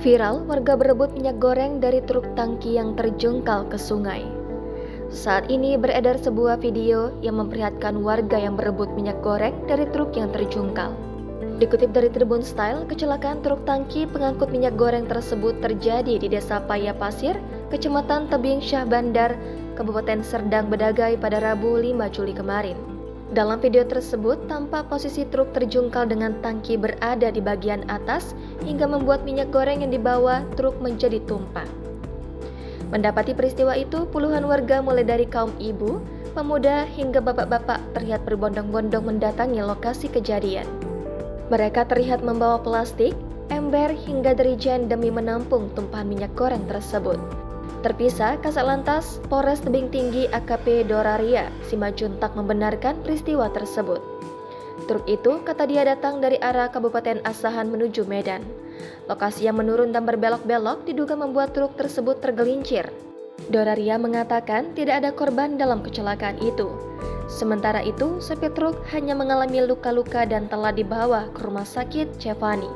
Viral, warga berebut minyak goreng dari truk tangki yang terjungkal ke sungai. Saat ini beredar sebuah video yang memperlihatkan warga yang berebut minyak goreng dari truk yang terjungkal. Dikutip dari Tribun Style, kecelakaan truk tangki pengangkut minyak goreng tersebut terjadi di Desa Paya Pasir, Kecamatan Tebing Syah Bandar, Kabupaten Serdang Bedagai pada Rabu 5 Juli kemarin. Dalam video tersebut, tampak posisi truk terjungkal dengan tangki berada di bagian atas hingga membuat minyak goreng yang dibawa truk menjadi tumpah. Mendapati peristiwa itu, puluhan warga mulai dari kaum ibu, pemuda hingga bapak-bapak terlihat berbondong-bondong mendatangi lokasi kejadian. Mereka terlihat membawa plastik, ember hingga derigen demi menampung tumpahan minyak goreng tersebut. Terpisah, Kasat Lantas Polres Tebing Tinggi AKP Doraria Simajuntak membenarkan peristiwa tersebut. Truk itu kata dia datang dari arah Kabupaten Asahan menuju Medan. Lokasi yang menurun dan berbelok-belok diduga membuat truk tersebut tergelincir. Doraria mengatakan tidak ada korban dalam kecelakaan itu. Sementara itu, sopir truk hanya mengalami luka-luka dan telah dibawa ke Rumah Sakit Cevani.